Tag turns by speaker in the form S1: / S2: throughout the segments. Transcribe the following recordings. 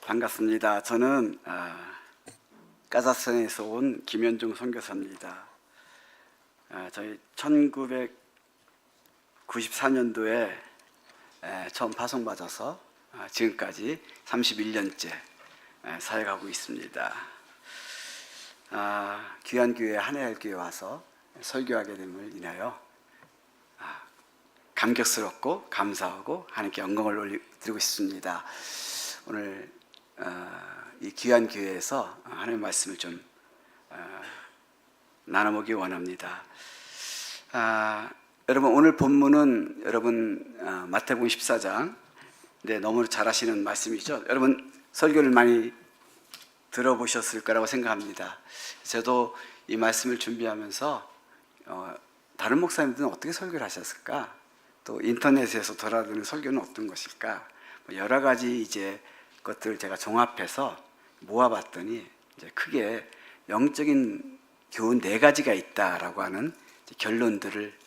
S1: 반갑습니다. 저는 카자흐스탄에서 온 김현중 선교사입니다. 저희 1994년도에 처음 파송받아서 지금까지 31년째 사역하고 있습니다. 귀한 교회 한해할교회 와서 설교하게 됨을 인하여 감격스럽고 감사하고 하나님께 영광을 드리고 싶습니다. 오늘 이 귀한 교회에서 하나님의 말씀을 좀 나눠보기 원합니다. 여러분, 오늘 본문은 여러분 마태복음 14장 너무 잘 아시는 말씀이죠. 여러분 설교를 많이 들어보셨을 거라고 생각합니다. 저도 이 말씀을 준비하면서 다른 목사님들은 어떻게 설교를 하셨을까? 또 인터넷에서 돌아드는 설교는 어떤 것일까? 여러 가지 이제 것들을 제가 종합해서 모아봤더니 이제 크게 영적인 교훈 4가지가 있다라고 하는 결론들을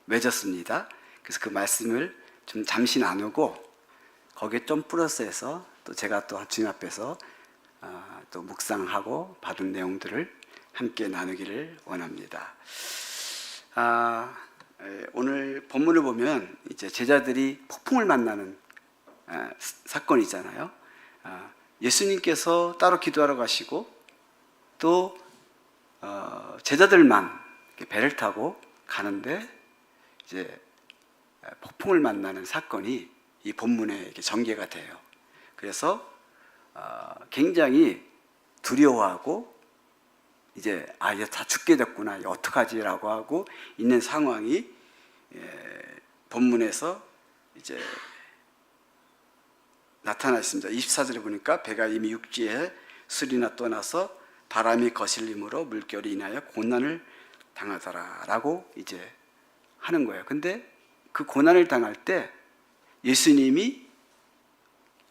S1: 맺었습니다. 그래서 그 말씀을 좀 잠시 나누고 거기에 좀 플러스해서 또 제가 또 주님 앞에서 또 묵상하고 받은 내용들을 함께 나누기를 원합니다. 오늘 본문을 보면 이제 제자들이 폭풍을 만나는 사건이잖아요. 예수님께서 따로 기도하러 가시고 또 제자들만 배를 타고 가는데 이제 폭풍을 만나는 사건이 이 본문에 이렇게 전개가 돼요. 그래서 굉장히 두려워하고 이제 다 죽게 됐구나, 어떡하지라고 하고 있는 상황이 본문에서 이제 나타나 있습니다. 24절에 보니까 배가 이미 육지에 술이나 떠나서 바람이 거슬림으로 물결이 인하여 고난을 당하더라라고 이제 하는 거예요. 근데 그 고난을 당할 때 예수님이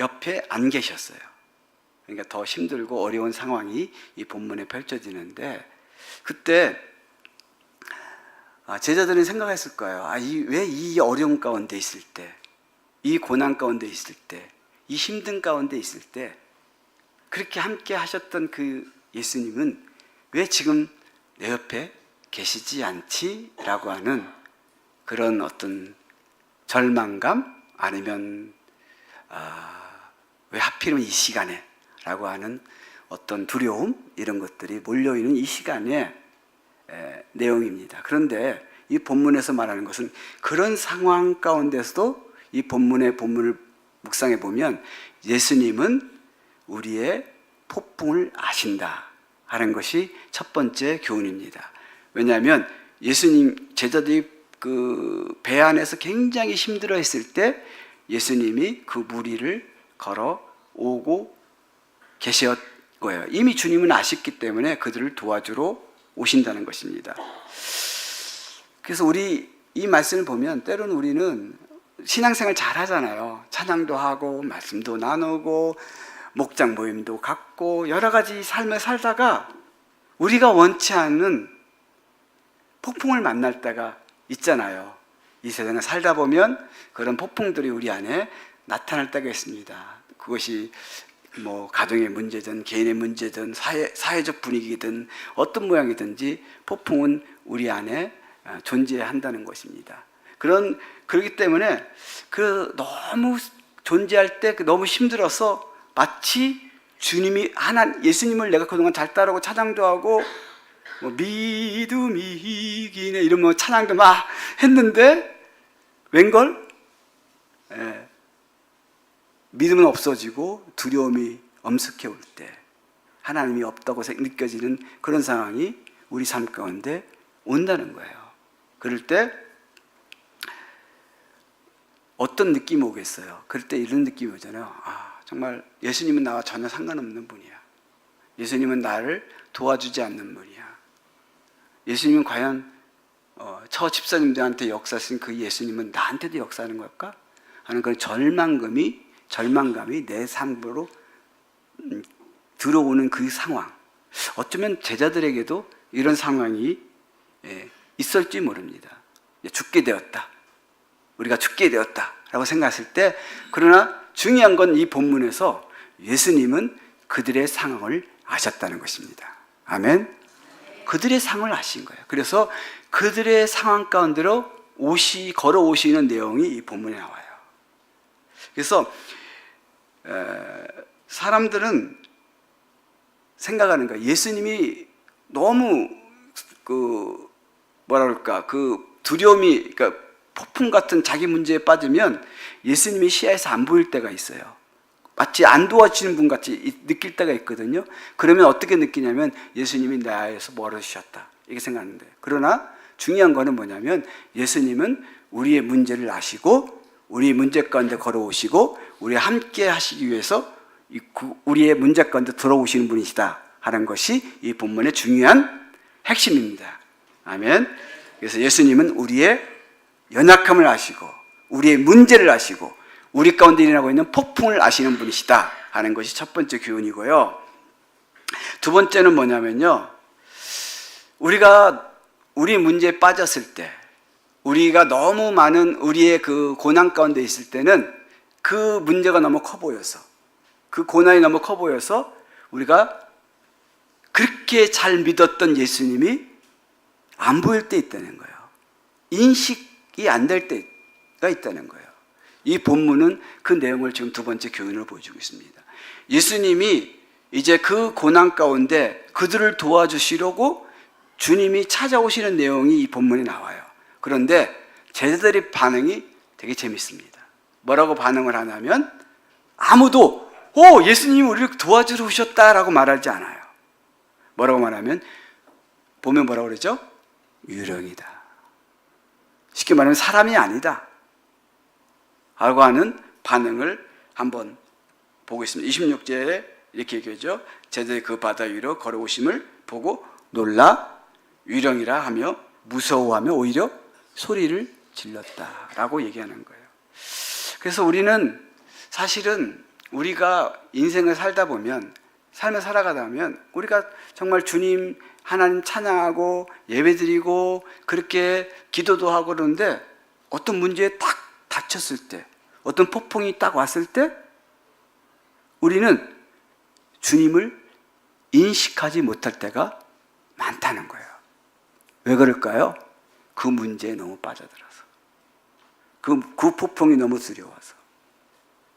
S1: 옆에 안 계셨어요. 그러니까 더 힘들고 어려운 상황이 이 본문에 펼쳐지는데 그때 제자들은 생각했을 거예요. 왜 이 어려움 가운데 있을 때, 이 고난 가운데 있을 때, 이 힘든 가운데 있을 때 그렇게 함께 하셨던 그 예수님은 왜 지금 내 옆에 계시지 않지? 라고 하는 그런 어떤 절망감 아니면 왜 하필이면 이 시간에 라고 하는 어떤 두려움 이런 것들이 몰려있는 이 시간의 내용입니다. 그런데 이 본문에서 말하는 것은 그런 상황 가운데서도 이 본문을 묵상해 보면 예수님은 우리의 폭풍을 아신다 하는 것이 첫 번째 교훈입니다. 왜냐하면 예수님 제자들이 그 배 안에서 굉장히 힘들어 했을 때 예수님이 그 무리를 걸어 오고 계셨고요. 이미 주님은 아셨기 때문에 그들을 도와주러 오신다는 것입니다. 그래서 우리 이 말씀을 보면 때로는 우리는 신앙생활 잘 하잖아요. 찬양도 하고 말씀도 나누고 목장 모임도 갖고 여러 가지 삶을 살다가 우리가 원치 않는 폭풍을 만날 때가 있잖아요. 이 세상을 살다 보면 그런 폭풍들이 우리 안에 나타날 때가 있습니다. 그것이 가정의 문제든 개인의 문제든 사회적 분위기든 어떤 모양이든지 폭풍은 우리 안에 존재한다는 것입니다. 그렇기 때문에 너무 존재할 때 너무 힘들어서 마치 예수님을 내가 그동안 잘 따르고 찬양도 하고 믿음이 이기네 이런 찬양도 막 했는데 웬걸? 믿음은 없어지고 두려움이 엄습해 올 때 하나님이 없다고 느껴지는 그런 상황이 우리 삶 가운데 온다는 거예요. 그럴 때 어떤 느낌이 오겠어요? 그럴 때 이런 느낌이 오잖아요. 정말 예수님은 나와 전혀 상관없는 분이야. 예수님은 나를 도와주지 않는 분이야. 예수님은 과연 저 집사님들한테 역사하신 그 예수님은 나한테도 역사하는 걸까? 하는 그런 절망감이 내 삶으로 들어오는 그 상황. 어쩌면 제자들에게도 이런 상황이 있을지 모릅니다. 죽게 되었다. 우리가 죽게 되었다 라고 생각했을 때 그러나 중요한 건 이 본문에서 예수님은 그들의 상황을 아셨다는 것입니다. 아멘. 그들의 상황을 아신 거예요. 그래서 그들의 상황 가운데로 걸어오시는 내용이 이 본문에 나와요. 그래서 사람들은 생각하는 거예요. 예수님이 너무 두려움이, 그러니까 폭풍 같은 자기 문제에 빠지면 예수님이 시야에서 안 보일 때가 있어요. 마치 안 도와주시는 분 같이 느낄 때가 있거든요. 그러면 어떻게 느끼냐면 예수님이 나에서 멀어지셨다, 이렇게 생각하는데, 그러나 중요한 거는 뭐냐면 예수님은 우리의 문제를 아시고 우리 문제 가운데 걸어오시고 우리와 함께 하시기 위해서 우리의 문제 가운데 들어오시는 분이시다 하는 것이 이 본문의 중요한 핵심입니다. 아멘. 그래서 예수님은 우리의 연약함을 아시고 우리의 문제를 아시고 우리 가운데 일어나고 있는 폭풍을 아시는 분이시다 하는 것이 첫 번째 교훈이고요. 두 번째는 뭐냐면요, 우리가 우리 문제에 빠졌을 때, 우리가 너무 많은 우리의 그 고난 가운데 있을 때는 그 문제가 너무 커 보여서, 그 고난이 너무 커 보여서 우리가 그렇게 잘 믿었던 예수님이 안 보일 때 있다는 거예요. 인식이 안 될 때가 있다는 거예요. 이 본문은 그 내용을 지금 두 번째 교훈으로 보여주고 있습니다. 예수님이 이제 그 고난 가운데 그들을 도와주시려고 주님이 찾아오시는 내용이 이 본문에 나와요. 그런데 제자들의 반응이 되게 재밌습니다. 뭐라고 반응을 하냐면 아무도 예수님이 우리를 도와주러 오셨다라고 말하지 않아요. 뭐라고 말하면, 보면 뭐라고 그러죠? 유령이다. 쉽게 말하면 사람이 아니다 라고 하는 반응을 한번 보고 있습니다. 26절에 이렇게 얘기하죠. 제자들이 그 바다 위로 걸어오심을 보고 놀라 유령이라 하며 무서워하며 오히려 소리를 질렀다라고 얘기하는 거예요. 그래서 우리는 사실은 우리가 인생을 살다 보면, 삶을 살아가다 보면 우리가 정말 주님 하나님 찬양하고 예배드리고 그렇게 기도도 하고 그러는데 어떤 문제에 딱 닥쳤을 때, 어떤 폭풍이 딱 왔을 때 우리는 주님을 인식하지 못할 때가 많다는 거예요. 왜 그럴까요? 그 문제에 너무 빠져들어서, 그 폭풍이 너무 두려워서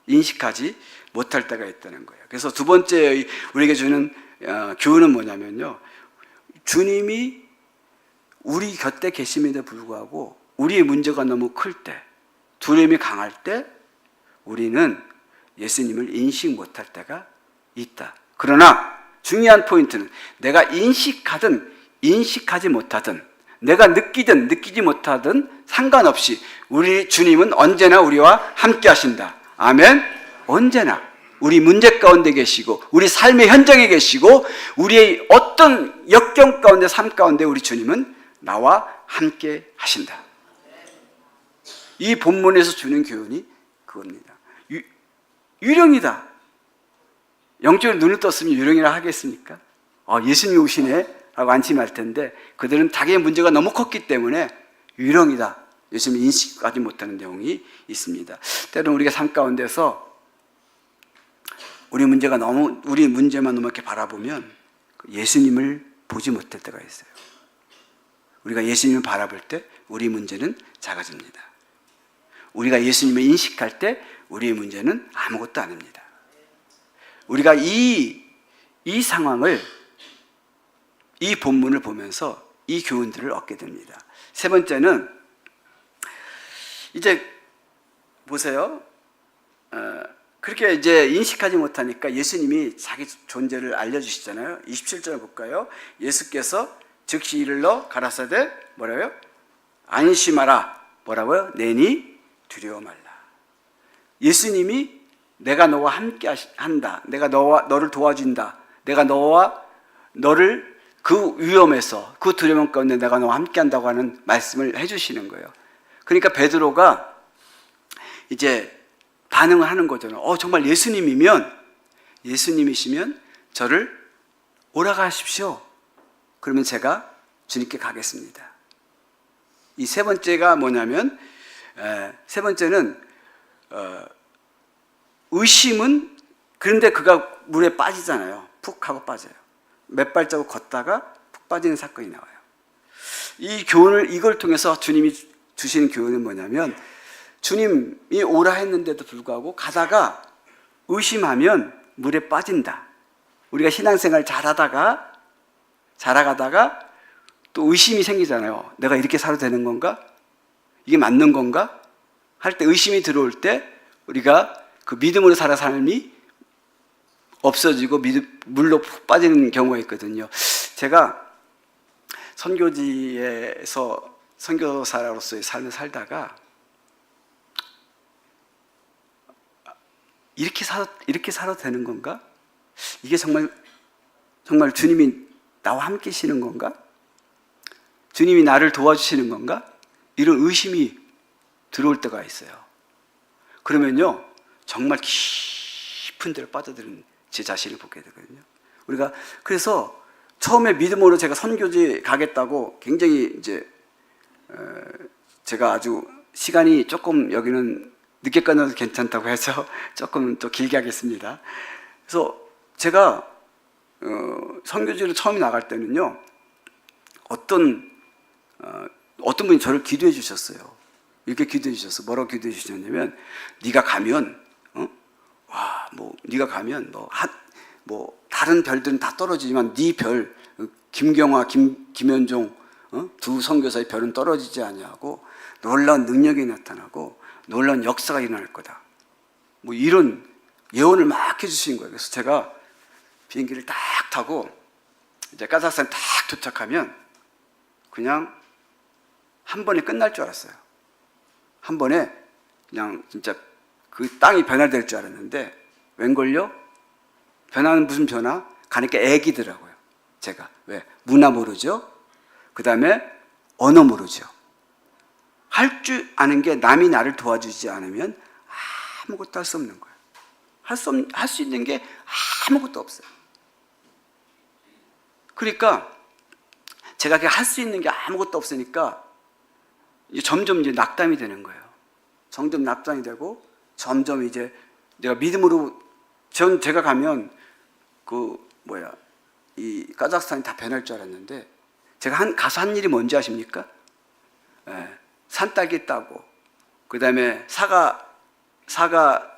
S1: 인식하지 못할 때가 있다는 거예요. 그래서 두 번째 우리에게 주는 교훈은 뭐냐면요, 주님이 우리 곁에 계심에도 불구하고 우리의 문제가 너무 클 때, 두려움이 강할 때 우리는 예수님을 인식 못할 때가 있다. 그러나 중요한 포인트는 내가 인식하든 인식하지 못하든, 내가 느끼든 느끼지 못하든 상관없이 우리 주님은 언제나 우리와 함께 하신다. 아멘. 언제나 우리 문제 가운데 계시고 우리 삶의 현장에 계시고 우리의 어떤 역경 가운데, 삶 가운데 우리 주님은 나와 함께 하신다. 이 본문에서 주는 교훈이 그겁니다. 유령이다. 영적으로 눈을 떴으면 유령이라 하겠습니까? 예수님이 오시네 라고 안심할 텐데, 그들은 자기의 문제가 너무 컸기 때문에 유령이다, 예수님이 인식하지 못하는 내용이 있습니다. 때로는 우리가 삶 가운데서 우리 문제만 너무 이렇게 바라보면 예수님을 보지 못할 때가 있어요. 우리가 예수님을 바라볼 때 우리 문제는 작아집니다. 우리가 예수님을 인식할 때 우리의 문제는 아무것도 아닙니다. 우리가 이 상황을, 이 본문을 보면서 이 교훈들을 얻게 됩니다. 세 번째는, 이제 보세요. 그렇게 이제 인식하지 못하니까 예수님이 자기 존재를 알려주시잖아요. 27절 볼까요? 예수께서 즉시 이르러 가라사대 뭐라고요? 안심하라. 뭐라고요? 내니 두려워 말라. 예수님이 내가 너와 함께 한다, 내가 너를 도와준다, 내가 너를 그 위험에서, 그 두려움 가운데 내가 너와 함께 한다고 하는 말씀을 해주시는 거예요. 그러니까 베드로가 이제 반응을 하는 거잖아요. 정말 예수님이시면 저를 오라가십시오. 그러면 제가 주님께 가겠습니다. 이 세 번째가 뭐냐면, 세 번째는 의심은 그런데 그가 물에 빠지잖아요. 푹 하고 빠져요. 몇 발자국 걷다가 푹 빠지는 사건이 나와요. 이 교훈을 이걸 통해서 주님이 주시는 교훈은 뭐냐면 주님이 오라 했는데도 불구하고 가다가 의심하면 물에 빠진다. 우리가 신앙생활 잘하다가 자라가다가 또 의심이 생기잖아요. 내가 이렇게 살아도 되는 건가? 이게 맞는 건가? 할 때 의심이 들어올 때 우리가 그 믿음으로 살아 삶이 없어지고 물로 푹 빠지는 경우가 있거든요. 제가 선교지에서 선교사로서의 삶을 살다가 이렇게 살아도 되는 건가? 이게 정말 주님이 나와 함께 계시는 건가? 주님이 나를 도와주시는 건가? 이런 의심이 들어올 때가 있어요. 그러면요, 정말 깊은 데로 빠져드는 제 자신을 보게 되거든요. 우리가 그래서 처음에 믿음으로 제가 선교지 가겠다고 굉장히 이제 제가 아주 시간이 조금 여기는 늦게 끝나도 괜찮다고 해서 조금 더 길게 하겠습니다. 그래서 제가 선교지를 처음에 나갈 때는요, 어떤 분이 저를 기도해 주셨어요. 이렇게 기도해 주셨어. 뭐라고 기도해 주셨냐면, 네가 가면 네가 가면 다른 별들은 다 떨어지지만 네 별, 김경화, 김현종 두 선교사의 별은 떨어지지 아니하고 놀라운 능력이 나타나고 놀라운 역사가 일어날 거다. 이런 예언을 막 해주신 거예요. 그래서 제가 비행기를 딱 타고 이제 카자흐스탄 딱 도착하면 그냥 한 번에 끝날 줄 알았어요. 한 번에 그냥 진짜 그 땅이 변화될 줄 알았는데 웬걸요? 변화는 무슨 변화? 가니까 애기더라고요. 제가 왜? 문화 모르죠? 그 다음에 언어 모르죠. 할 줄 아는 게 남이 나를 도와주지 않으면 아무것도 할 수 없는 거예요. 할 수 있는 게 아무것도 없어요. 그러니까 제가 할 수 있는 게 아무것도 없으니까 점점 이제 낙담이 되는 거예요. 점점 낙담이 되고 점점 이제 내가 믿음으로 제가 가면 이 카자흐스탄이 다 변할 줄 알았는데 제가 가서 한 일이 뭔지 아십니까? 산딸기 따고 그 다음에 사과에서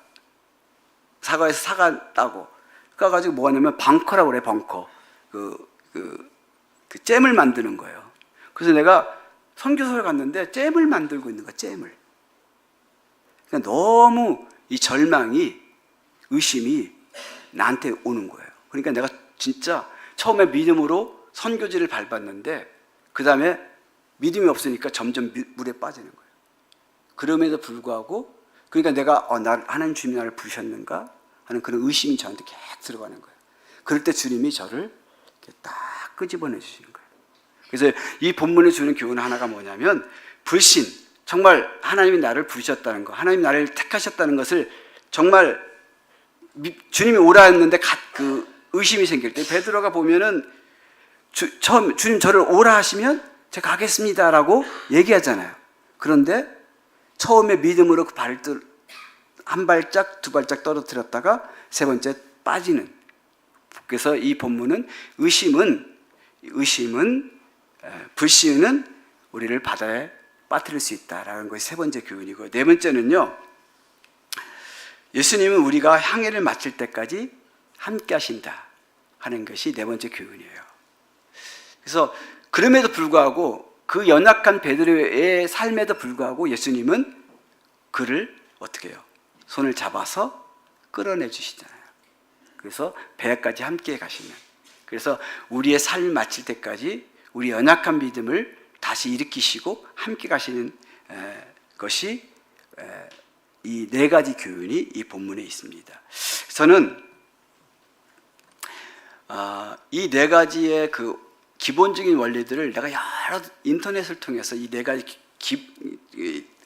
S1: 사과 따고 그래가지고 뭐 하냐면 벙커라고 그래. 벙커 그 잼을 만드는 거예요. 그래서 내가 선교소에 갔는데 잼을 만들고 있는 거야. 잼을. 그러니까 너무 이 절망이 의심이 나한테 오는 거예요. 그러니까 내가 진짜 처음에 믿음으로 선교지를 밟았는데 그 다음에 믿음이 없으니까 점점 물에 빠지는 거예요. 그럼에도 불구하고 그러니까 내가 하나님 주님이 나를 부르셨는가 하는 그런 의심이 저한테 계속 들어가는 거예요. 그럴 때 주님이 저를 이렇게 딱 끄집어내 주시는 거예요. 그래서 이 본문에 주는 교훈 하나가 뭐냐면 불신, 정말 하나님이 나를 부르셨다는 거, 하나님이 나를 택하셨다는 것을 정말 주님이 오라 했는데 그 의심이 생길 때 베드로가 보면은 주님 저를 오라 하시면 제가 가겠습니다라고 얘기하잖아요. 그런데 처음에 믿음으로 그 발을 한 발짝 두 발짝 떨어뜨렸다가 세 번째 빠지는. 그래서 이 본문은 불신은 우리를 바다에 빠뜨릴 수 있다라는 것이 세 번째 교훈이고, 네 번째는요, 예수님은 우리가 향해를 마칠 때까지 함께 하신다 하는 것이 네 번째 교훈이에요. 그래서 그럼에도 불구하고 그 연약한 베드로의 삶에도 불구하고 예수님은 그를 어떻게 해요? 손을 잡아서 끌어내 주시잖아요. 그래서 배까지 함께 가시는. 그래서 우리의 삶을 마칠 때까지 우리 연약한 믿음을 다시 일으키시고 함께 가시는 것이 이 네 가지 교훈이 이 본문에 있습니다. 저는 이 네 가지의 그 기본적인 원리들을 내가 여러 인터넷을 통해서 이 네 가지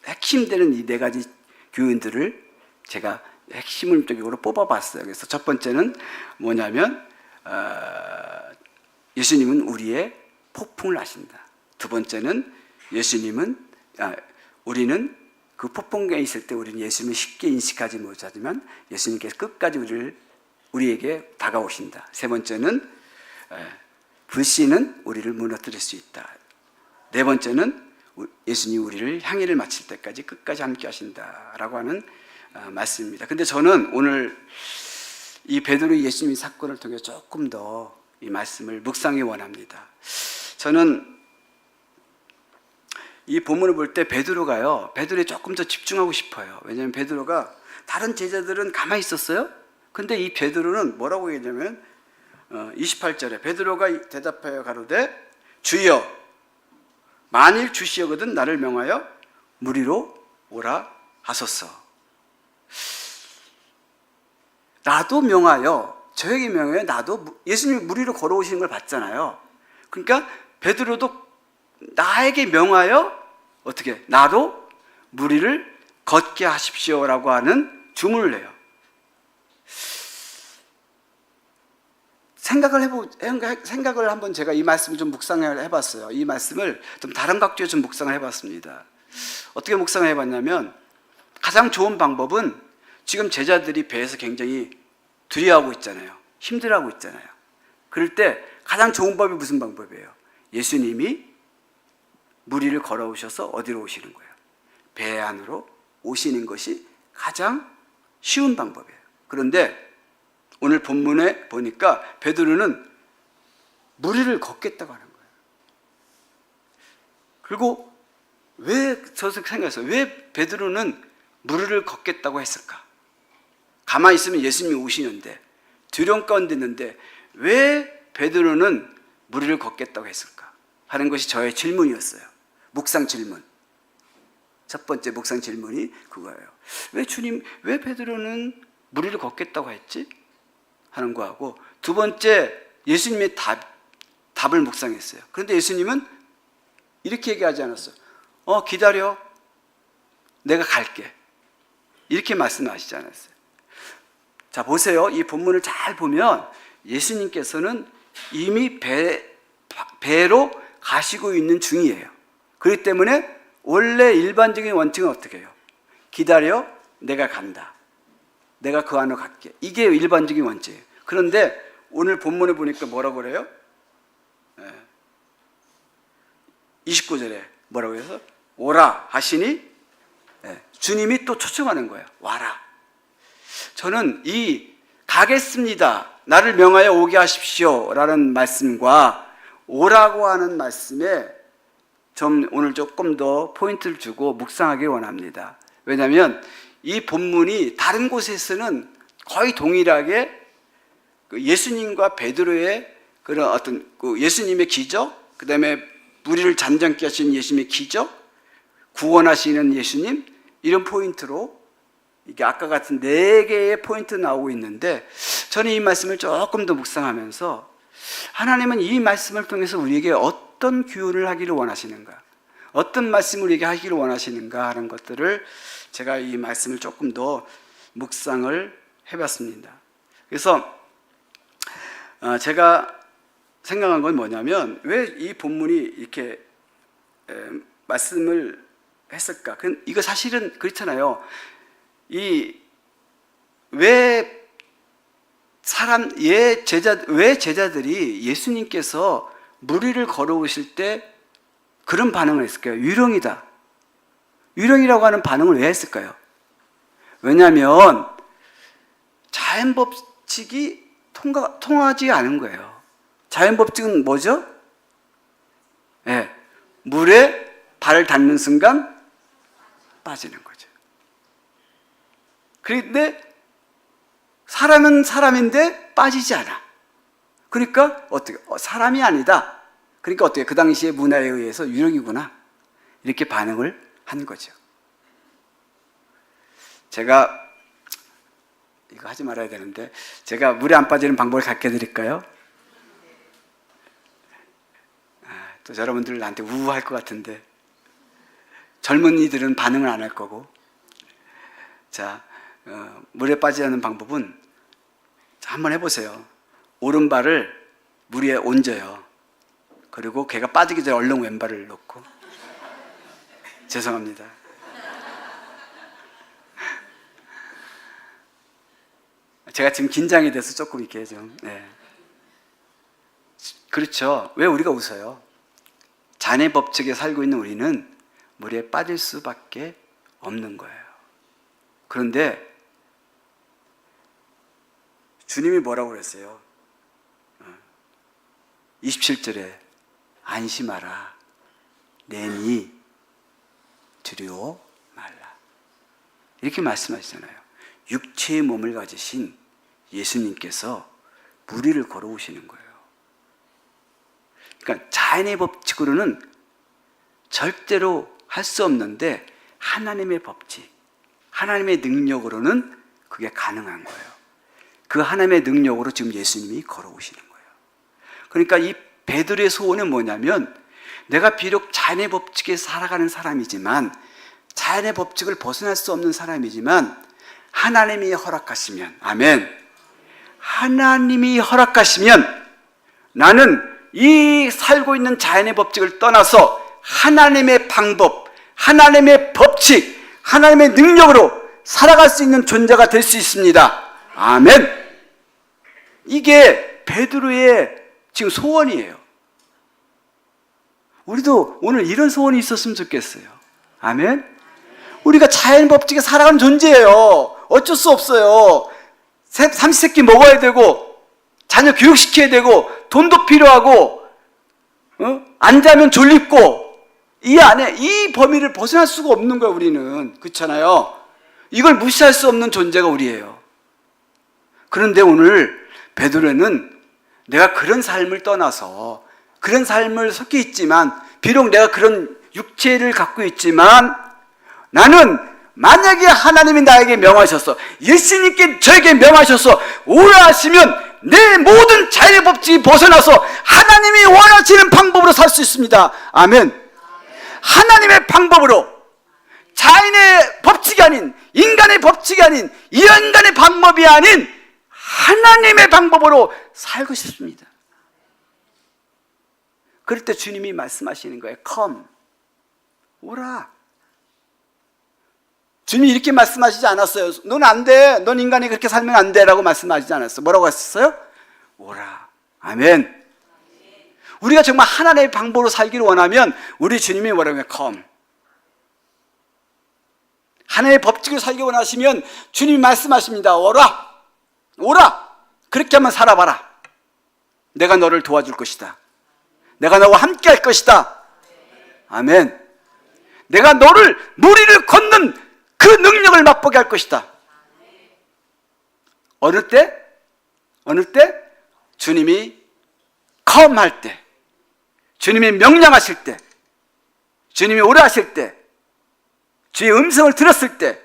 S1: 핵심되는 이 네 가지 교훈들을 제가 핵심적으로 뽑아봤어요. 그래서 첫 번째는 뭐냐면 예수님은 우리의 폭풍을 아신다. 두 번째는 우리는 그 폭풍경에 있을 때 우리는 예수님을 쉽게 인식하지 못하지만 예수님께서 끝까지 우리에게 다가오신다. 세 번째는 불신은 우리를 무너뜨릴 수 있다. 네 번째는 예수님이 우리를 향해를 마칠 때까지 끝까지 함께 하신다라고 하는 말씀입니다. 근데 저는 오늘 이 베드로 예수님의 사건을 통해 조금 더 이 말씀을 묵상하기 원합니다. 저는 이 본문을 볼 때 베드로에 조금 더 집중하고 싶어요. 왜냐하면 베드로가 다른 제자들은 가만히 있었어요. 근데 이 베드로는 뭐라고 얘기하냐면 28절에 베드로가 대답하여 가로되 주여 만일 주시거든 나를 명하여 무리로 오라 하소서. 나도 명하여, 저에게 명하여, 나도 예수님이 무리로 걸어오시는 걸 봤잖아요. 그러니까 베드로도 나에게 명하여 어떻게 나도 무리를 걷게 하십시오라고 하는 주문을 해요. 생각을 한번 제가 이 말씀을 좀 묵상을 해봤어요. 이 말씀을 좀 다른 각도에 좀 묵상을 해봤습니다. 어떻게 묵상을 해봤냐면 가장 좋은 방법은 지금 제자들이 배에서 굉장히 두려워하고 있잖아요. 힘들어하고 있잖아요. 그럴 때 가장 좋은 법이 무슨 방법이에요? 예수님이 무리를 걸어오셔서 어디로 오시는 거예요? 배 안으로 오시는 것이 가장 쉬운 방법이에요. 그런데 오늘 본문에 보니까 베드로는 무리를 걷겠다고 하는 거예요. 그리고 저도 생각했어요. 왜 베드로는 무리를 걷겠다고 했을까? 가만히 있으면 예수님이 오시는데, 두려움 가운데 있는데 왜 베드로는 무리를 걷겠다고 했을까? 하는 것이 저의 질문이었어요. 묵상 질문. 첫 번째 묵상 질문이 그거예요. 왜 베드로는 무리를 걷겠다고 했지? 하는 거하고, 두 번째 예수님의 답을 묵상했어요. 그런데 예수님은 이렇게 얘기하지 않았어요. 기다려, 내가 갈게, 이렇게 말씀하시지 않았어요. 자, 보세요. 이 본문을 잘 보면 예수님께서는 이미 배로 가시고 있는 중이에요. 그렇기 때문에 원래 일반적인 원칙은 어떻게 해요? 기다려, 내가 간다, 내가 그 안으로 갈게, 이게 일반적인 원칙이에요. 그런데 오늘 본문에 보니까 뭐라고 그래요? 29절에 뭐라고 해서 오라 하시니 주님이 또 초청하는 거예요. 와라. 저는 이 가겠습니다, 나를 명하여 오게 하십시오 라는 말씀과 오라고 하는 말씀에 좀 오늘 조금 더 포인트를 주고 묵상하길 원합니다. 왜냐하면 이 본문이 다른 곳에서는 거의 동일하게 예수님과 베드로의 그런 어떤 예수님의 기적, 그 다음에 무리를 잠잠케 하시는 예수님의 기적, 구원하시는 예수님, 이런 포인트로 이게 아까 같은 4개의 포인트 나오고 있는데, 저는 이 말씀을 조금 더 묵상하면서 하나님은 이 말씀을 통해서 우리에게 어떤 교훈을 하기를 원하시는가, 어떤 말씀을 우리에게 하기를 원하시는가 하는 것들을 제가 이 말씀을 조금 더 묵상을 해봤습니다. 그래서 제가 생각한 건 뭐냐면, 왜 이 본문이 이렇게 말씀을 했을까? 이거 사실은 그렇잖아요. 왜 제자들이 예수님께서 무리를 걸어오실 때 그런 반응을 했을까요? 유령이다, 유령이라고 하는 반응을 왜 했을까요? 왜냐하면 자연법칙이 통하지 않은 거예요. 자연법칙은 뭐죠? 물에 발을 닿는 순간 빠지는 거죠. 그런데 사람은 사람인데 빠지지 않아. 그러니까 어떻게? 사람이 아니다. 그러니까 어떻게? 그 당시의 문화에 의해서 유령이구나, 이렇게 반응을 한 거죠. 제가 이거 하지 말아야 되는데, 제가 물에 안 빠지는 방법을 가르쳐 드릴까요? 또 여러분들 나한테 우할 것 같은데, 젊은이들은 반응을 안 할 거고. 자, 물에 빠지지 않는 방법은, 한번 해보세요. 오른발을 물에 얹어요. 그리고 걔가 빠지기 전에 얼른 왼발을 놓고. 죄송합니다. 제가 지금 긴장이 돼서 조금 이렇게 좀, 네. 그렇죠. 왜 우리가 웃어요? 자네 법칙에 살고 있는 우리는 물에 빠질 수밖에 없는 거예요. 그런데 주님이 뭐라고 그랬어요? 27절에 안심하라. 내니 두려워 말라. 이렇게 말씀하시잖아요. 육체의 몸을 가지신 예수님께서 무리를 걸어오시는 거예요. 그러니까 자연의 법칙으로는 절대로 할 수 없는데 하나님의 법칙, 하나님의 능력으로는 그게 가능한 거예요. 그 하나님의 능력으로 지금 예수님이 걸어오시는 거예요. 그러니까 이 베드로의 소원은 뭐냐면, 내가 비록 자연의 법칙에 살아가는 사람이지만, 자연의 법칙을 벗어날 수 없는 사람이지만, 하나님이 허락하시면, 아멘, 하나님이 허락하시면 나는 이 살고 있는 자연의 법칙을 떠나서 하나님의 방법, 하나님의 법칙, 하나님의 능력으로 살아갈 수 있는 존재가 될 수 있습니다. 아멘. 이게 베드로의 지금 소원이에요. 우리도 오늘 이런 소원이 있었으면 좋겠어요. 아멘. 우리가 자연 법칙에 살아가는 존재예요. 어쩔 수 없어요. 삼시세끼 먹어야 되고, 자녀 교육시켜야 되고, 돈도 필요하고, 안 자면 졸립고, 이 안에 이 범위를 벗어날 수가 없는 거예요. 우리는. 그렇잖아요. 이걸 무시할 수 없는 존재가 우리예요. 그런데 오늘 베드로는 내가 그런 삶을 떠나서, 그런 삶을 섞여 있지만, 비록 내가 그런 육체를 갖고 있지만, 나는 만약에 하나님이 나에게 명하셔서, 예수님께 저에게 명하셔서 오라 하시면 내 모든 자연의 법칙이 벗어나서 하나님이 원하시는 방법으로 살 수 있습니다. 아멘. 하나님의 방법으로, 자연의 법칙이 아닌, 인간의 법칙이 아닌, 이 인간의 방법이 아닌 하나님의 방법으로 살고 싶습니다. 그럴 때 주님이 말씀하시는 거예요. Come, 오라. 주님이 이렇게 말씀하시지 않았어요. 넌 안 돼. 넌 인간이 그렇게 살면 안 돼. 라고 말씀하시지 않았어요. 뭐라고 하셨어요? 오라. 아멘. 우리가 정말 하나님의 방법으로 살기를 원하면 우리 주님이 뭐라고 해요? Come. 하나님의 법칙으로 살기 원하시면 주님이 말씀하십니다. 오라. 오라. 그렇게 한번 살아봐라. 내가 너를 도와줄 것이다. 내가 너와 함께 할 것이다. 아멘. 내가 너를 무리를 걷는 그 능력을 맛보게 할 것이다. 어느 때? 어느 때? 주님이 come 할 때, 주님이 명령하실 때, 주님이 오라 하실 때, 주의 음성을 들었을 때,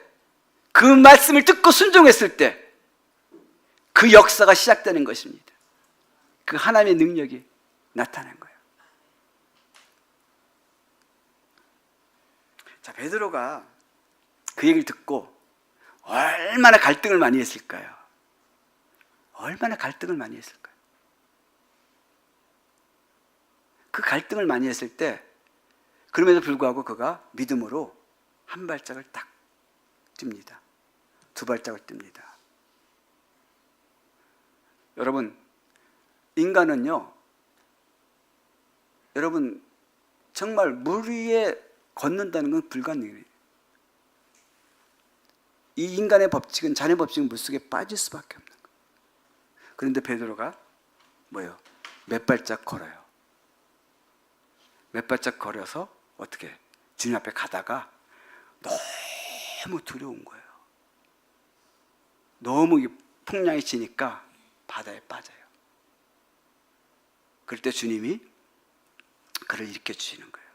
S1: 그 말씀을 듣고 순종했을 때, 그 역사가 시작되는 것입니다. 그 하나님의 능력이 나타난 거예요. 자, 베드로가 그 얘기를 듣고 얼마나 갈등을 많이 했을까요? 얼마나 갈등을 많이 했을까요? 그 갈등을 많이 했을 때, 그럼에도 불구하고 그가 믿음으로 한 발짝을 딱 뛵니다. 두 발짝을 뛵니다. 여러분, 인간은요, 여러분, 정말 물 위에 걷는다는 건 불가능해요. 이 인간의 법칙은, 자연의 법칙은 물속에 빠질 수밖에 없는 거예요. 그런데 베드로가 뭐예요? 몇 발짝 걸어요. 몇 발짝 걸어서 어떻게 주님 앞에 가다가 너무 두려운 거예요. 너무 풍랑이 치니까 바다에 빠져요. 그럴 때 주님이 그를 일으켜 주시는 거예요.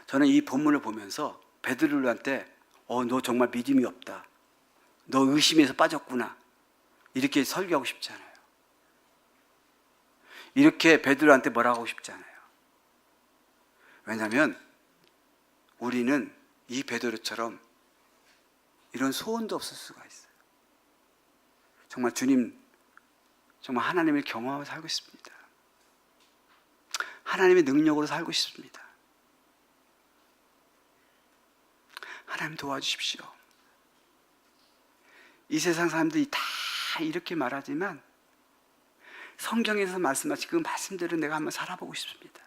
S1: 저는 이 본문을 보면서 베드로한테 너 정말 믿음이 없다, 너 의심에서 빠졌구나, 이렇게 설교하고 싶지 않아요. 이렇게 베드로한테 뭐라고 하고 싶지 않아요. 왜냐하면 우리는 이 베드로처럼 이런 소원도 없을 수가 있어요. 정말 주님, 정말 하나님을 경험하고 살고 싶습니다. 하나님의 능력으로 살고 싶습니다. 하나님 도와주십시오. 이 세상 사람들이 다 이렇게 말하지만 성경에서 말씀하신 그 말씀대로 내가 한번 살아보고 싶습니다.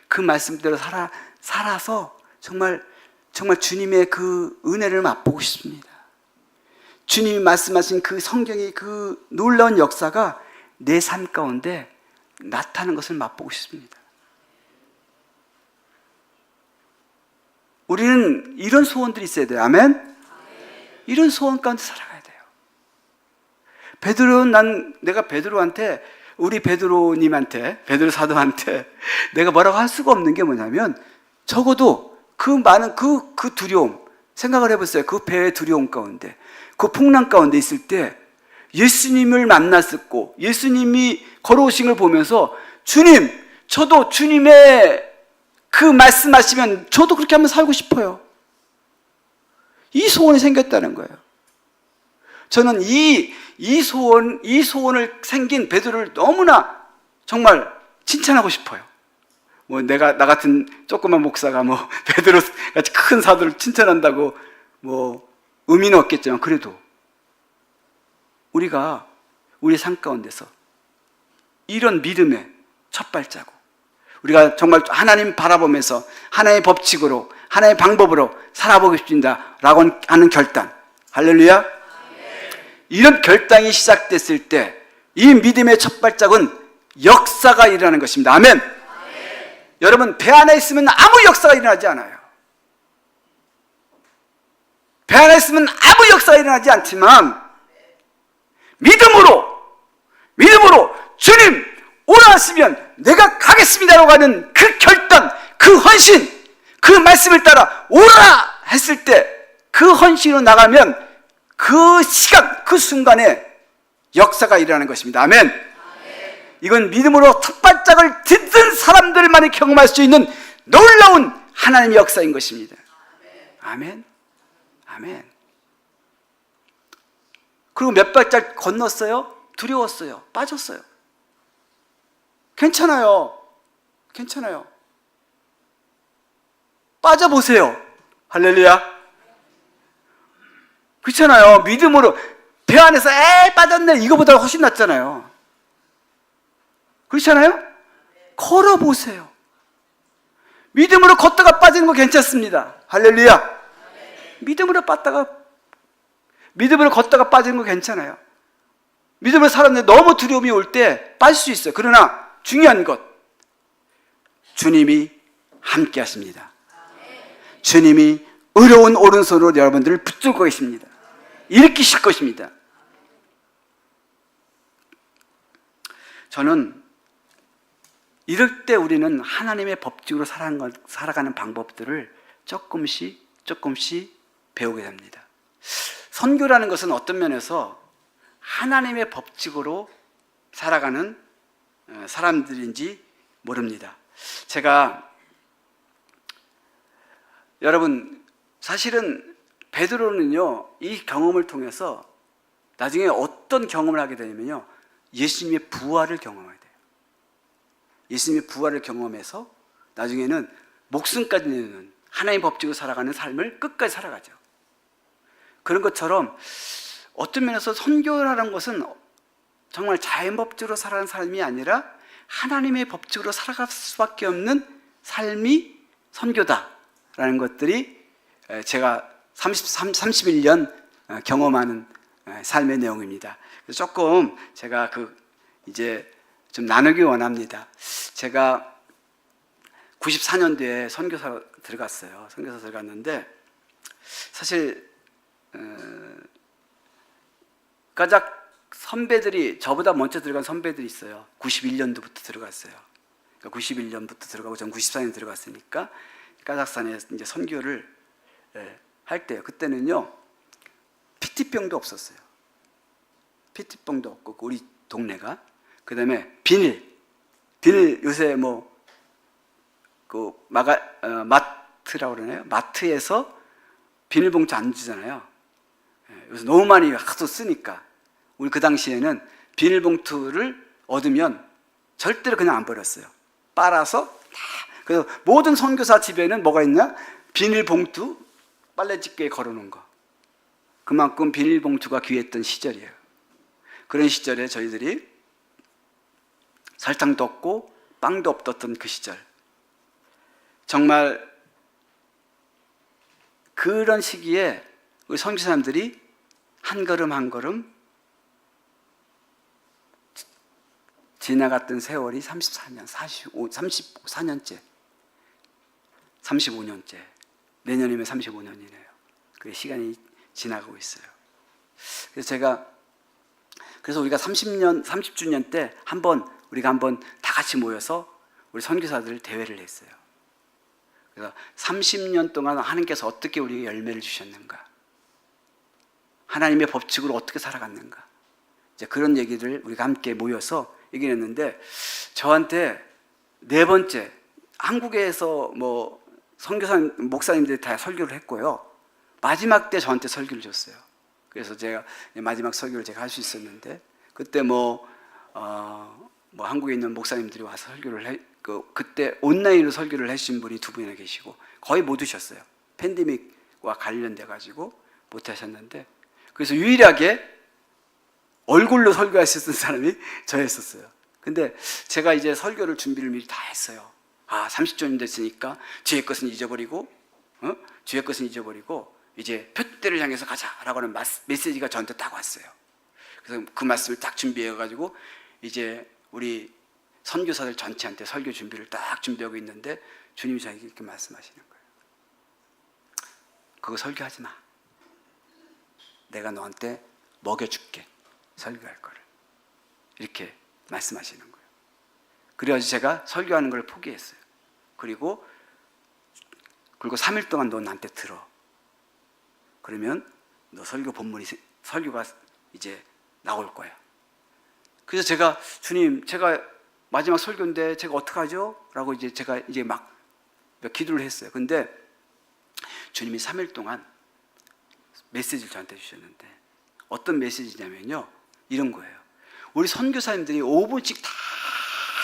S1: 그 말씀대로 살아서 정말 주님의 그 은혜를 맛보고 싶습니다. 주님이 말씀하신 그 성경의 그 놀라운 역사가 내 삶 가운데 나타나는 것을 맛보고 싶습니다. 우리는 이런 소원들이 있어야 돼요. 아멘? 이런 소원 가운데 살아가야 돼요. 내가 베드로한테, 우리 베드로님한테, 베드로 사도한테 내가 뭐라고 할 수가 없는 게 뭐냐면, 적어도 그 많은 그 두려움, 생각을 해보세요. 그 배의 두려움 가운데, 그 풍랑 가운데 있을 때 예수님을 만났었고 예수님이 걸어오신 걸 보면서, 주님, 저도 주님의 그 말씀하시면 저도 그렇게 한번 살고 싶어요. 이 소원이 생겼다는 거예요. 저는 이 소원을 생긴 베드로를 너무나 정말 칭찬하고 싶어요. 나 같은 조그만 목사가 베드로 같이 큰 사도를 칭찬한다고 의미는 없겠지만, 그래도 우리가 우리 삶 가운데서 이런 믿음의 첫 발자국, 우리가 정말 하나님 바라보면서 하나의 법칙으로, 하나의 방법으로 살아보고 싶습니다 라고 하는 결단, 할렐루야. 이런 결단이 시작됐을 때 이 믿음의 첫 발짝은 역사가 일어나는 것입니다. 아멘. 여러분, 배 안에 있으면 아무 역사가 일어나지 않아요. 배 안에 있으면 아무 역사가 일어나지 않지만, 믿음으로 주님 오라 하시면 내가 가겠습니다라고 하는 그 결단, 그 헌신, 그 말씀을 따라 오라 했을 때 그 헌신으로 나가면 그 시간, 그 순간에 역사가 일어나는 것입니다. 아멘. 이건 믿음으로 첫 발짝을 딛는 사람들만이 경험할 수 있는 놀라운 하나님의 역사인 것입니다. 아멘. 아멘. 그리고 몇 발짝 건넜어요? 두려웠어요. 빠졌어요. 괜찮아요. 빠져보세요. 할렐루야. 그렇잖아요. 믿음으로 배 안에서 빠졌네, 이거보다 훨씬 낫잖아요. 그렇잖아요? 걸어보세요. 믿음으로 걷다가 빠지는 거 괜찮습니다. 할렐루야. 믿음으로 걷다가 빠지는 거 괜찮아요. 믿음으로 살았는데 너무 두려움이 올 때 빠질 수 있어요. 그러나 중요한 것, 주님이 함께 하십니다. 주님이 의로운 오른손으로 여러분들을 붙들고 계십니다. 일으키실 것입니다. 저는 이럴 때 우리는 하나님의 법칙으로 살아가는 방법들을 조금씩 배우게 됩니다. 선교라는 것은 어떤 면에서 하나님의 법칙으로 살아가는 사람들인지 모릅니다. 제가, 여러분, 사실은 베드로는요, 이 경험을 통해서 나중에 어떤 경험을 하게 되냐면요, 예수님의 부활을 경험하게 돼요. 예수님의 부활을 경험해서 나중에는 목숨까지 내는 하나님의 법칙으로 살아가는 삶을 끝까지 살아가죠. 그런 것처럼 어떤 면에서 선교라는 것은 정말 자연법칙으로 살아가는 삶이 아니라 하나님의 법칙으로 살아갈 수밖에 없는 삶이 선교다라는 것들이 제가 31년 경험하는 삶의 내용입니다. 그래서 조금 제가 이제 좀 나누기 원합니다. 제가 94년도에 선교사 들어갔어요. 선교사 들어갔는데, 사실 가작 선배들이, 저보다 먼저 들어간 선배들이 있어요. 91년도부터 들어갔어요. 그러니까 91년부터 들어가고 전 94년 들어갔으니까 카자흐스탄에 이제 선교를 할 때요. 그때는요, PT병도 없었어요. PT병도 없고, 우리 동네가. 그 다음에 비닐 요새 마트라고 그러나요? 마트에서 비닐봉투 안 주잖아요. 그래서 너무 많이 하도 쓰니까 우리 그 당시에는 비닐봉투를 얻으면 절대로 그냥 안 버렸어요. 빨아서 다. 그래서 모든 선교사 집에는 뭐가 있냐? 비닐봉투 빨래집게에 걸어놓은 거. 그만큼 비닐봉투가 귀했던 시절이에요. 그런 시절에 저희들이 설탕도 없고 빵도 없었던 그 시절, 정말 그런 시기에 우리 선교 사람들이 한 걸음 한 걸음 지나갔던 세월이 34년, 34년째, 35년째, 내년이면 35년이네요. 그 시간이 지나가고 있어요. 그래서 우리가 30주년 때 우리가 한번 다 같이 모여서 우리 선교사들 대회를 했어요. 그래서 30년 동안 하나님께서 어떻게 우리에게 열매를 주셨는가, 하나님의 법칙으로 어떻게 살아갔는가, 이제 그런 얘기를 우리가 함께 모여서 얘기를 했는데, 저한테 네 번째, 한국에서 뭐 선교사 목사님들이 다 설교를 했고요, 마지막 때 저한테 설교를 줬어요. 그래서 제가 마지막 설교를 제가 할 수 있었는데, 그때 뭐 한국에 있는 목사님들이 와서 설교를 그때 온라인으로 설교를 하신 분이 두 분이나 계시고 거의 못 오셨어요. 팬데믹과 관련돼 가지고 못 하셨는데, 그래서 유일하게 얼굴로 설교할 수 있었던 사람이 저였었어요. 근데 제가 이제 설교를 준비를 미리 다 했어요. 30주년 됐으니까 주의 것은 잊어버리고 이제 표대를 향해서 가자라고 하는 메시지가 저한테 딱 왔어요. 그래서 그 말씀을 딱 준비해가지고 이제 우리 선교사들 전체한테 설교 준비를 딱 준비하고 있는데, 주님이 저에게 이렇게 말씀하시는 거예요. 그거 설교하지 마. 내가 너한테 먹여줄게, 설교할 거를. 이렇게 말씀하시는 거예요. 그래가지고 제가 설교하는 걸 포기했어요. 그리고 3일 동안 너 나한테 들어. 그러면 너 설교가 이제 나올 거야. 그래서 제가, 주님, 제가 마지막 설교인데 제가 어떡하죠? 라고 제가 막 기도를 했어요. 근데 주님이 3일 동안 메시지를 저한테 주셨는데, 어떤 메시지냐면요, 이런 거예요. 우리 선교사님들이 5분씩 다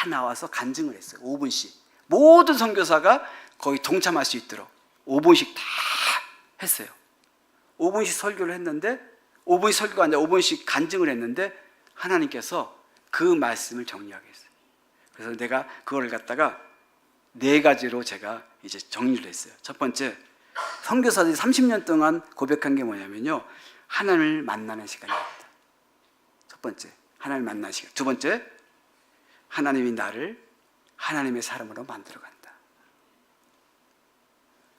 S1: 나와서 간증을 했어요. 5분씩. 모든 선교사가 거의 동참할 수 있도록 5분씩 다 했어요. 5분씩 설교를 했는데, 5분씩 설교가 아니라 5분씩 간증을 했는데, 하나님께서 그 말씀을 정리하게 했어요. 그래서 내가 그걸 갖다가 4가지로 제가 이제 정리를 했어요. 첫 번째, 선교사들이 30년 동안 고백한 게 뭐냐면요, 하나님을 만나는 시간이었다. 첫 번째, 하나님을 만나는 시간. 두 번째, 하나님이 나를 하나님의 사람으로 만들어간다.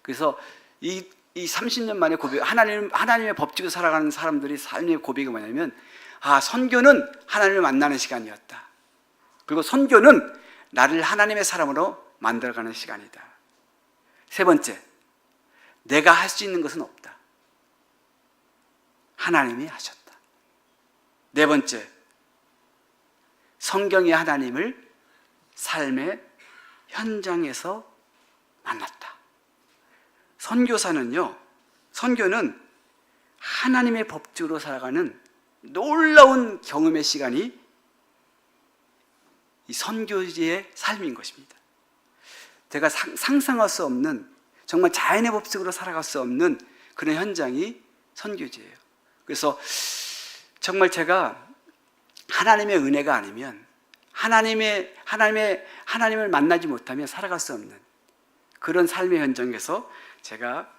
S1: 그래서 이 30년 만에 고백, 하나님의 법칙을 살아가는 사람들이 삶의 고백이 뭐냐면, 선교는 하나님을 만나는 시간이었다. 그리고 선교는 나를 하나님의 사람으로 만들어가는 시간이다. 세 번째, 내가 할 수 있는 것은 없다. 하나님이 하셨다. 네 번째, 성경의 하나님을 삶의 현장에서 만났다. 선교는 하나님의 법칙으로 살아가는 놀라운 경험의 시간이 이 선교지의 삶인 것입니다. 제가 상상할 수 없는, 정말 자연의 법칙으로 살아갈 수 없는 그런 현장이 선교지예요. 그래서 정말 제가 하나님의 은혜가 아니면, 하나님을 만나지 못하면 살아갈 수 없는 그런 삶의 현장에서 제가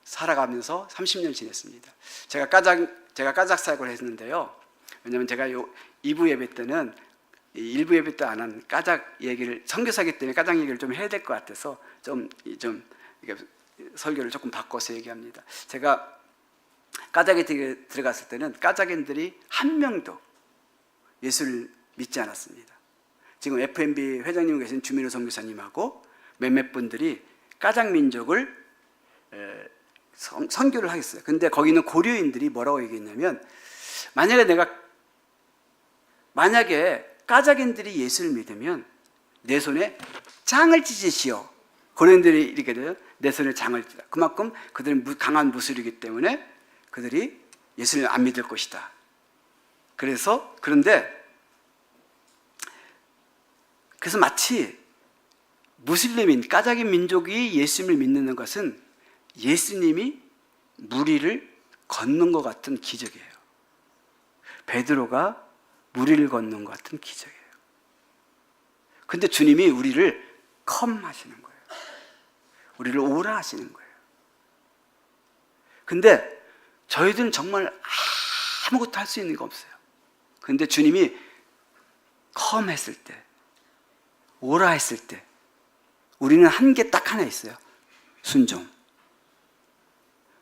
S1: 살아가면서 30년 지냈습니다. 제가 까작 사역을 했는데요. 왜냐하면 제가 2부 예배 때는 1부 예배 때 안 한 까작 얘기를, 선교사기 때문에 까작 얘기를 좀 해야 될 것 같아서 좀 설교를 조금 바꿔서 얘기합니다. 제가 까작에 들어갔을 때는 까작인들이 한 명도 예수를 믿지 않았습니다. 지금 FMB 회장님 계신 주민호 선교사님하고 몇몇 분들이 까작 민족을 선교를 하겠어요. 근데 거기는 고려인들이 뭐라고 얘기했냐면, 만약에 까작인들이 예수를 믿으면 내 손에 장을 찢으시오. 고려인들이 이렇게 돼요. 내 손에 장을 찢다. 그만큼 그들은 강한 무술이기 때문에 그들이 예수를 안 믿을 것이다. 그런데 마치 무슬림인 까작인 민족이 예수님을 믿는 것은 예수님이 무리를 걷는 것 같은 기적이에요. 베드로가 물 위를 걷는 것 같은 기적이에요. 근데 주님이 우리를 컴 하시는 거예요. 우리를 오라 하시는 거예요. 근데 저희들은 정말 아무것도 할 수 있는 거 없어요. 근데 주님이 컴 했을 때, 오라 했을 때 우리는 한 게 딱 하나 있어요. 순종.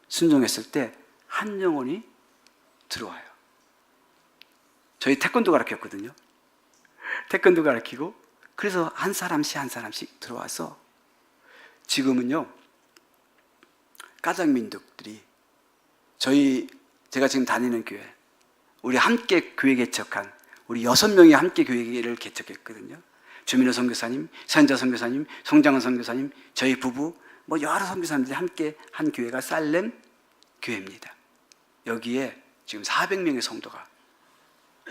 S1: 순종했을 때 한 영혼이 들어와요. 저희 태권도 가르쳤거든요. 태권도 가르치고 그래서 한 사람씩 들어와서 지금은요 까닭민족들이 제가 지금 다니는 교회, 우리 함께 교회 개척한 우리 6명이 함께 교회를 개척했거든요. 주민호 선교사님, 선자 선교사님, 송장은 선교사님, 저희 부부, 여러 선교사님들이 함께 한 교회가 살렘 교회입니다. 여기에 지금 400명의 성도가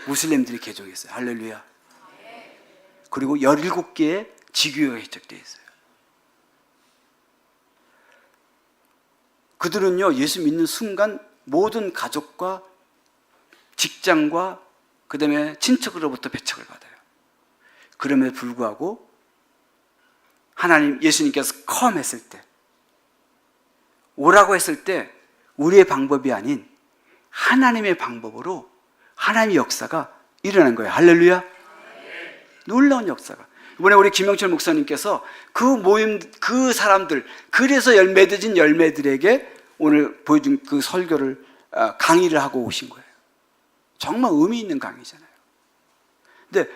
S1: 무슬림들이 개종했어요. 할렐루야. 그리고 17개의 지교회가 개척되어 있어요. 그들은요, 예수 믿는 순간 모든 가족과 직장과 그 다음에 친척으로부터 배척을 받아요. 그럼에도 불구하고 하나님, 예수님께서 컴 했을 때, 오라고 했을 때 우리의 방법이 아닌 하나님의 방법으로 하나님의 역사가 일어난 거예요. 할렐루야. 놀라운 역사가. 이번에 우리 김영철 목사님께서 그 모임, 그 사람들, 그래서 맺어진 열매들에게 오늘 보여준 그 설교를, 강의를 하고 오신 거예요. 정말 의미 있는 강의잖아요. 근데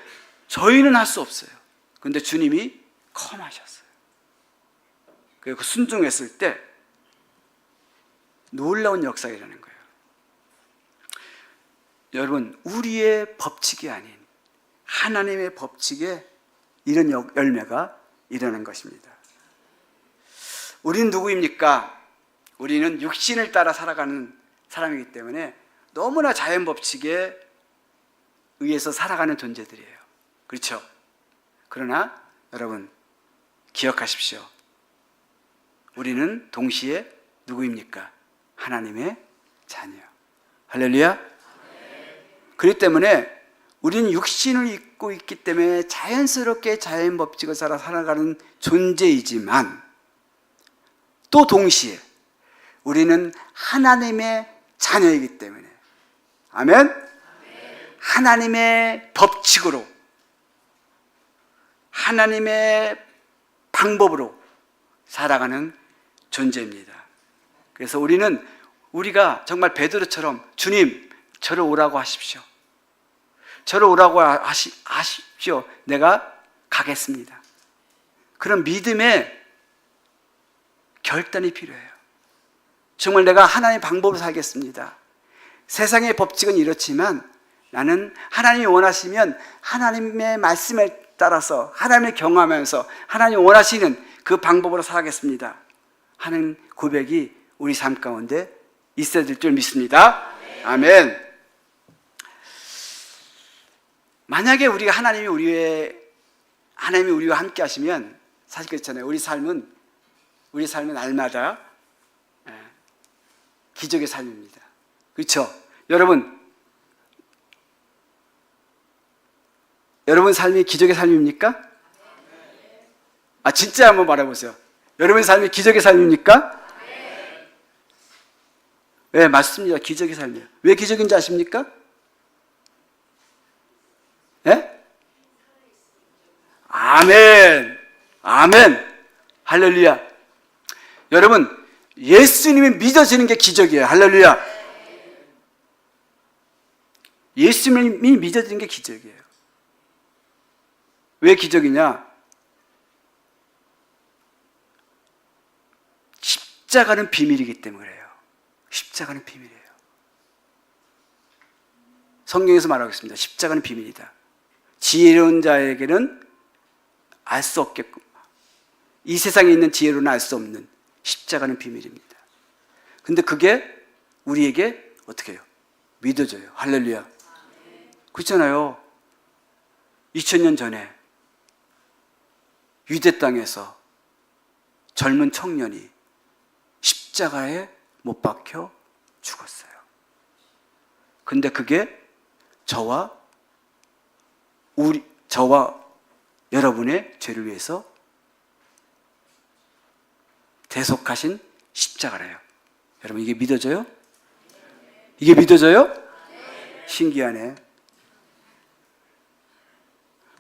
S1: 저희는 할 수 없어요. 근데 주님이 컴하셨어요. 그리고 순종했을 때 놀라운 역사가 일어나는 거예요. 여러분, 우리의 법칙이 아닌 하나님의 법칙에 이런 열매가 일어난 것입니다. 우리는 누구입니까? 우리는 육신을 따라 살아가는 사람이기 때문에 너무나 자연 법칙에 의해서 살아가는 존재들이에요. 그렇죠? 그러나 여러분 기억하십시오. 우리는 동시에 누구입니까? 하나님의 자녀. 할렐루야. 그렇기 때문에 우리는 육신을 입고 있기 때문에 자연스럽게 자연 법칙을 따라 살아가는 존재이지만 또 동시에 우리는 하나님의 자녀이기 때문에, 아멘? 하나님의 법칙으로, 하나님의 방법으로 살아가는 존재입니다. 그래서 우리가 정말 베드로처럼 주님, 저를 오라고 하십시오. 저를 오라고 하십시오. 내가 가겠습니다. 그런 믿음의 결단이 필요해요. 정말 내가 하나님의 방법으로 살겠습니다. 세상의 법칙은 이렇지만 나는 하나님이 원하시면 하나님의 말씀에 따라서 하나님을 경험하면서 하나님이 원하시는 그 방법으로 살겠습니다 하는 고백이 우리 삶 가운데 있어야 될 줄 믿습니다. 아멘. 만약에 하나님이 우리와 함께 하시면 사실 그렇잖아요. 우리 삶은 날마다 기적의 삶입니다. 그렇죠? 여러분 삶이 기적의 삶입니까? 진짜 한번 말해보세요. 여러분의 삶이 기적의 삶입니까? 네, 맞습니다. 기적의 삶이에요. 왜 기적인지 아십니까? 네? 아멘. 아멘. 할렐루야. 여러분, 예수님이 믿어지는 게 기적이에요. 할렐루야. 예수님이 믿어지는 게 기적이에요. 왜 기적이냐? 십자가는 비밀이기 때문에 그래요. 십자가는 비밀이에요. 성경에서 말하고 있습니다. 십자가는 비밀이다. 지혜로운 자에게는 알 수 없겠고, 이 세상에 있는 지혜로는 알 수 없는 십자가는 비밀입니다. 근데 그게 우리에게 어떻게 해요? 믿어져요. 할렐루야. 그렇잖아요. 2000년 전에 유대 땅에서 젊은 청년이 십자가에 못 박혀 죽었어요. 근데 그게 저와 여러분의 죄를 위해서 대속하신 십자가래요. 여러분, 이게 믿어져요? 이게 믿어져요? 신기하네.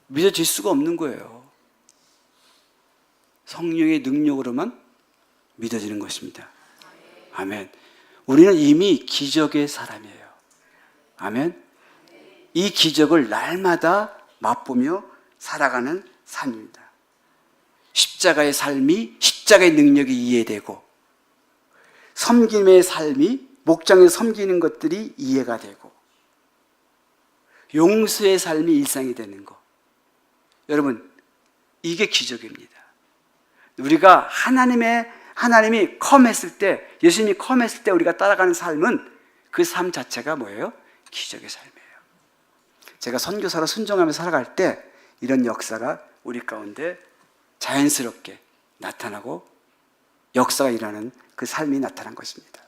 S1: 믿어질 수가 없는 거예요. 성령의 능력으로만 믿어지는 것입니다. 아멘. 우리는 이미 기적의 사람이에요. 아멘. 이 기적을 날마다 맛보며 살아가는 삶입니다. 십자가의 삶이, 십자가의 능력이 이해되고, 섬김의 삶이, 목장에 섬기는 것들이 이해가 되고, 용서의 삶이 일상이 되는 것. 여러분, 이게 기적입니다. 우리가 하나님이 컴했을 때, 예수님이 컴했을 때 우리가 따라가는 삶은 그 삶 자체가 뭐예요? 기적의 삶이에요. 제가 선교사로 순종하며 살아갈 때 이런 역사가 우리 가운데 자연스럽게 나타나고 역사가 일어나는 그 삶이 나타난 것입니다.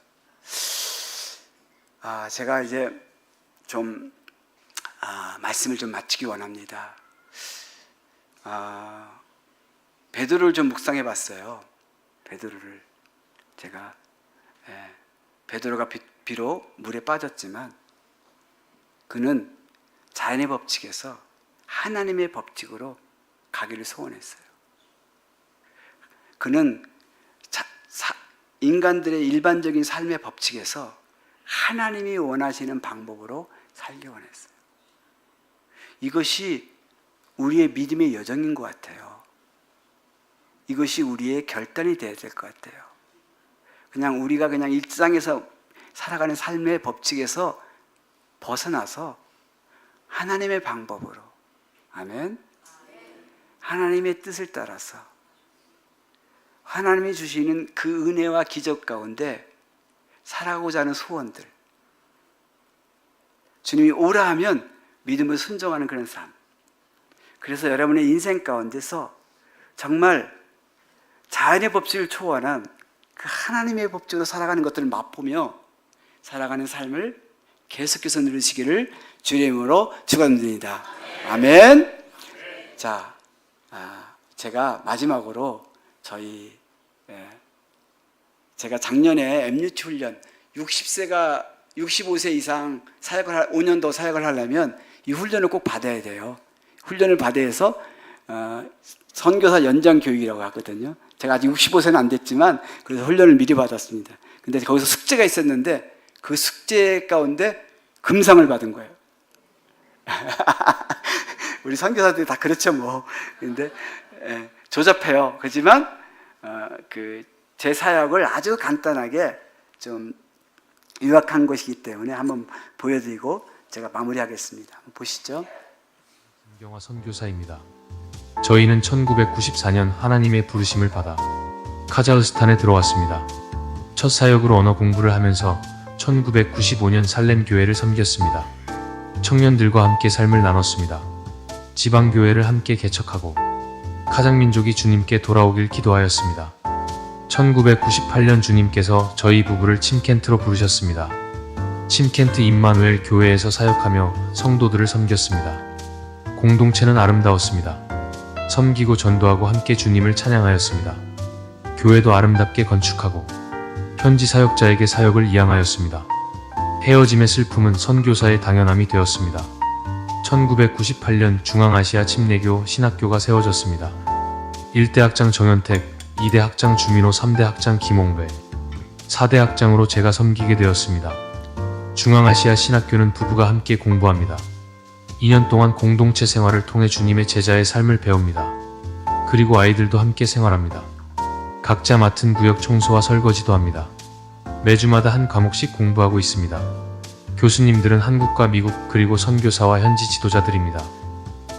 S1: 제가 이제 좀 말씀을 좀 마치기 원합니다. 베드로를 좀 묵상해 봤어요. 베드로를 제가 베드로가 비록 물에 빠졌지만 그는 자연의 법칙에서 하나님의 법칙으로 가기를 소원했어요. 그는 인간들의 일반적인 삶의 법칙에서 하나님이 원하시는 방법으로 살기 원했어요. 이것이 우리의 믿음의 여정인 것 같아요. 이것이 우리의 결단이 되어야 될 것 같아요. 우리가 일상에서 살아가는 삶의 법칙에서 벗어나서 하나님의 방법으로, 아멘, 하나님의 뜻을 따라서 하나님이 주시는 그 은혜와 기적 가운데 살아가고자 하는 소원들, 주님이 오라 하면 믿음을 순종하는 그런 삶. 그래서 여러분의 인생 가운데서 정말 자연의 법칙을 초월한 그 하나님의 법칙으로 살아가는 것들을 맛보며 살아가는 삶을 계속해서 누리시기를 주의 이름으로 축원드립니다. 아멘. 자, 제가 마지막으로 제가 작년에 MUT 훈련 65세 이상 5년 더 사역을 하려면 이 훈련을 꼭 받아야 돼요. 훈련을 받아야 해서 선교사 연장 교육이라고 하거든요. 제가 아직 65세는 안 됐지만 그래서 훈련을 미리 받았습니다. 근데 거기서 숙제가 있었는데 그 숙제 가운데 금상을 받은 거예요. 우리 선교사들이 다 그렇죠 뭐. 근데 조잡해요. 그렇지만 제 사역을 아주 간단하게 좀 요약한 것이기 때문에 한번 보여드리고 제가 마무리하겠습니다. 한번 보시죠.
S2: 김경화 선교사입니다. 저희는 1994년 하나님의 부르심을 받아 카자흐스탄에 들어왔습니다. 첫 사역으로 언어 공부를 하면서 1995년 살렘 교회를 섬겼습니다. 청년들과 함께 삶을 나눴습니다. 지방교회를 함께 개척하고 카자흐 민족이 주님께 돌아오길 기도하였습니다. 1998년 주님께서 저희 부부를 침켄트로 부르셨습니다. 침켄트 임마누엘 교회에서 사역하며 성도들을 섬겼습니다. 공동체는 아름다웠습니다. 섬기고 전도하고 함께 주님을 찬양하였습니다. 교회도 아름답게 건축하고 현지 사역자에게 사역을 이양하였습니다. 헤어짐의 슬픔은 선교사의 당연함이 되었습니다. 1998년 중앙아시아 침례교 신학교가 세워졌습니다. 1대 학장 정현택, 2대 학장 주민호, 3대 학장 김홍배, 4대 학장으로 제가 섬기게 되었습니다. 중앙아시아 신학교는 부부가 함께 공부합니다. 2년 동안 공동체 생활을 통해 주님의 제자의 삶을 배웁니다. 그리고 아이들도 함께 생활합니다. 각자 맡은 구역 청소와 설거지도 합니다. 매주마다 한 과목씩 공부하고 있습니다. 교수님들은 한국과 미국 그리고 선교사와 현지 지도자들입니다.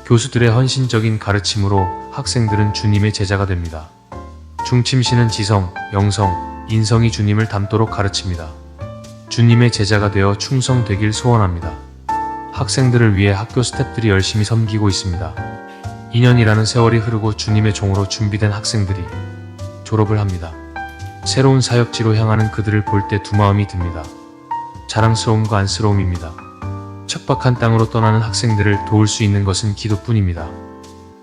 S2: 교수들의 헌신적인 가르침으로 학생들은 주님의 제자가 됩니다. 중침시는 지성, 영성, 인성이 주님을 닮도록 가르칩니다. 주님의 제자가 되어 충성되길 소원합니다. 학생들을 위해 학교 스태프들이 열심히 섬기고 있습니다. 2년이라는 세월이 흐르고 주님의 종으로 준비된 학생들이 졸업을 합니다. 새로운 사역지로 향하는 그들을 볼 때 두 마음이 듭니다. 자랑스러움과 안쓰러움입니다. 척박한 땅으로 떠나는 학생들을 도울 수 있는 것은 기도뿐입니다.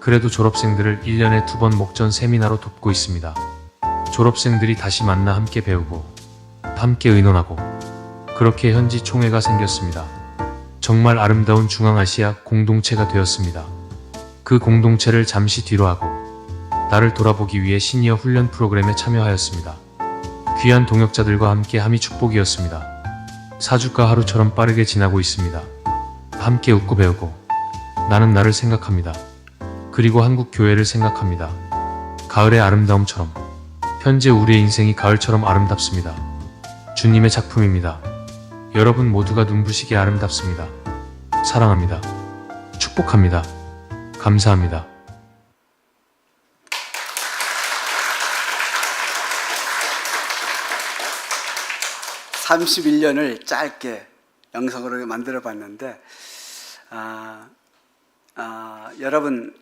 S2: 그래도 졸업생들을 1년에 2번 목전 세미나로 돕고 있습니다. 졸업생들이 다시 만나 함께 배우고 함께 의논하고 그렇게 현지 총회가 생겼습니다. 정말 아름다운 중앙아시아 공동체가 되었습니다. 그 공동체를 잠시 뒤로 하고 나를 돌아보기 위해 시니어 훈련 프로그램에 참여하였습니다. 귀한 동역자들과 함께 함이 축복이었습니다. 4주가 하루처럼 빠르게 지나고 있습니다. 함께 웃고 배우고 나는 나를 생각합니다. 그리고 한국 교회를 생각합니다. 가을의 아름다움처럼 현재 우리의 인생이 가을처럼 아름답습니다. 주님의 작품입니다. 여러분 모두가 눈부시게 아름답습니다. 사랑합니다. 축복합니다. 감사합니다.
S1: (31년을) 짧게 영상으로 만들어 봤는데 여러분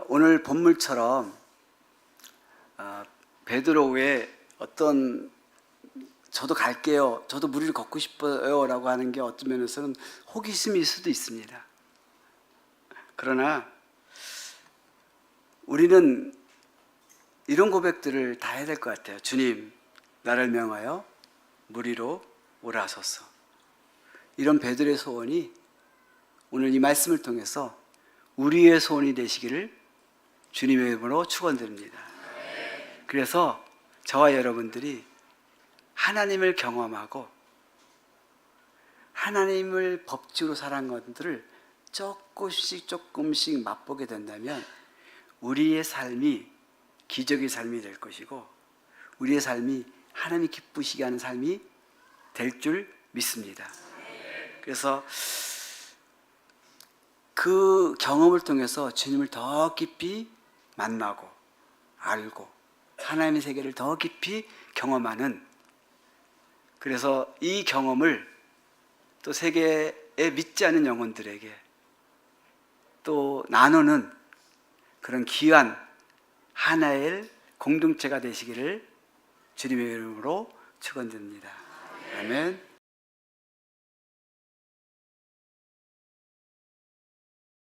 S1: 오늘 본문처럼 베드로의 어떤 저도 갈게요, 저도 무리를 걷고 싶어요 라고 하는 게 어떤 면에서는 호기심일 수도 있습니다. 그러나 우리는 이런 고백들을 다 해야 될 것 같아요. 주님, 나를 명하여 무리로 오라 하소서. 이런 베드로의 소원이 오늘 이 말씀을 통해서 우리의 소원이 되시기를 주님의 이름으로 축원드립니다. 그래서 저와 여러분들이 하나님을 경험하고 하나님을 법칙으로 살아간 것들을 조금씩 맛보게 된다면 우리의 삶이 기적의 삶이 될 것이고 우리의 삶이 하나님이 기쁘시게 하는 삶이 될 줄 믿습니다. 그래서 그 경험을 통해서 주님을 더 깊이 만나고 알고 하나님의 세계를 더 깊이 경험하는, 그래서 이 경험을 또 세계에 믿지 않는 영혼들에게 또 나누는 그런 귀한 하나의 공동체가 되시기를 주님의 이름으로 축원드립니다. 아멘.